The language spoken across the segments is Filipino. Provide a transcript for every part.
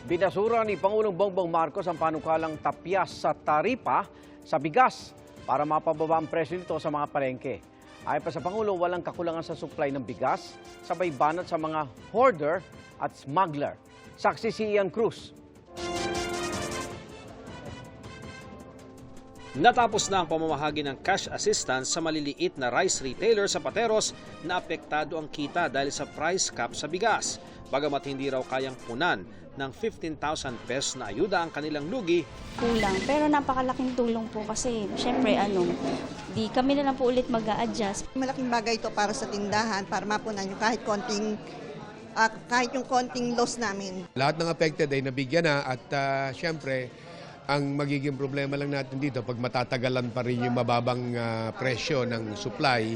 Binasura ni Pangulong Bongbong Marcos ang panukalang tapyas sa taripa sa bigas para mapababa ang presyo nito sa mga palengke. Ayon pa sa Pangulo, walang kakulangan sa supply ng bigas, sabay banat sa mga hoarder at smuggler. Saksi si Ian Cruz. Natapos na ang pamamahagi ng cash assistance sa maliliit na rice retailer sa Pateros na apektado ang kita dahil sa price cap sa bigas. Bagamat hindi raw kayang punan ng 15,000 pesos na ayuda ang kanilang lugi. Kulang, pero napakalaking tulong po kasi syempre di kami na lang po ulit mag-a-adjust. Malaking bagay ito para sa tindahan para mapunan yung kahit yung konting loss namin. Lahat ng affected ay nabigyan na at syempre ang magiging problema lang natin dito pag matatagalan pa rin yung mababang presyo ng supply.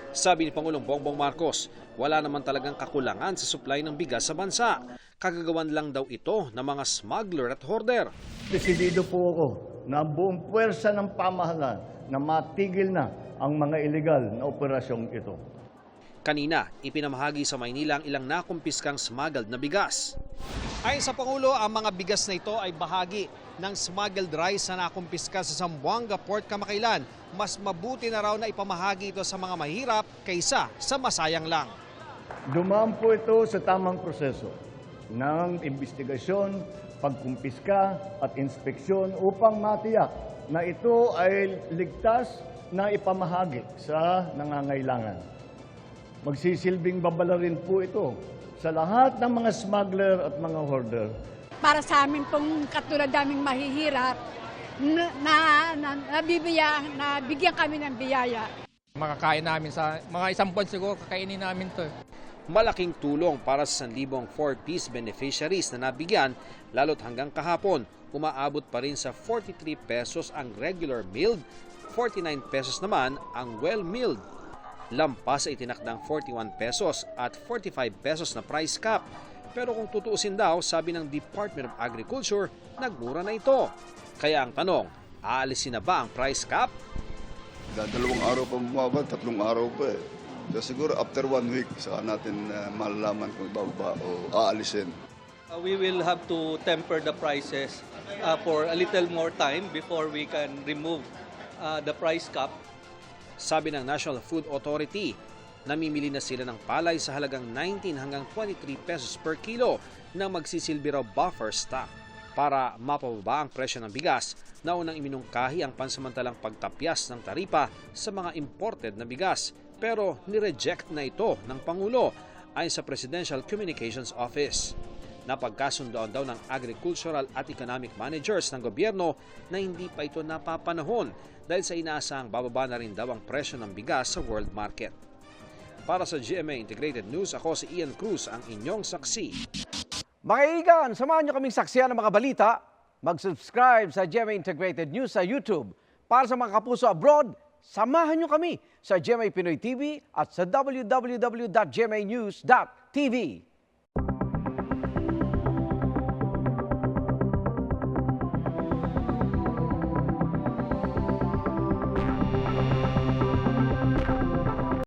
Sabi ni Pangulong Bongbong Marcos, wala naman talagang kakulangan sa supply ng bigas sa bansa. Kagagawan lang daw ito ng mga smuggler at hoarder. Desidido po ako na ang buong puwersa ng pamahalaan na matigil na ang mga illegal na operasyong ito. Kanina, ipinamahagi sa Maynila ang ilang nakumpiskang smuggled na bigas. Ayon sa Pangulo, ang mga bigas na ito ay bahagi ng smuggled rice na nakumpiska sa Zamboanga Port kamakailan. Mas mabuti na raw na ipamahagi ito sa mga mahirap kaysa sa masayang lang. Dumaan po ito sa tamang proseso ng investigasyon, pagkumpiska at inspeksyon upang matiyak na ito ay ligtas na ipamahagi sa nangangailangan. Magsisilbing babala rin po ito sa lahat ng mga smuggler at mga hoarder. Para sa amin pong katulad naming mahihirap, nabigyan kami ng biyaya. Makakain namin sa mga isang buwan siguro, kakainin namin to. Malaking tulong para sa 1,000 4-piece beneficiaries na nabigyan, lalo't hanggang kahapon, umaabot pa rin sa 43 pesos ang regular milled, 49 pesos naman ang well-milled. Lampas sa itinakdang 41 pesos at 45 pesos na price cap. Pero kung tutuusin daw, sabi ng Department of Agriculture, nagmura na ito. Kaya ang tanong, aalisin na ba ang price cap? Dalawang araw pa bumaba, 3 araw pa eh. So siguro after 1 week, saka natin malalaman kung ibaba o aalisin. We will have to temper the prices for a little more time before we can remove the price cap. Sabi ng National Food Authority, namimili na sila ng palay sa halagang 19 hanggang 23 pesos per kilo na magsisilbi raw buffer stock. Para mapababa ang presyo ng bigas, naunang iminungkahi ang pansamantalang pagtapyas ng taripa sa mga imported na bigas. Pero nireject na ito ng Pangulo ayon sa Presidential Communications Office. Napagkasundoan daw ng agricultural at economic managers ng gobyerno na hindi pa ito napapanahon dahil sa inaasahang bababa na rin daw ang presyo ng bigas sa world market. Para sa GMA Integrated News, ako si Ian Cruz, ang inyong saksi. Mga kaibigan, samahan nyo kaming saksiyan ng mga balita. Mag-subscribe sa GMA Integrated News sa YouTube. Para sa mga kapuso abroad, samahan nyo kami sa GMA Pinoy TV at sa www.gmanews.tv.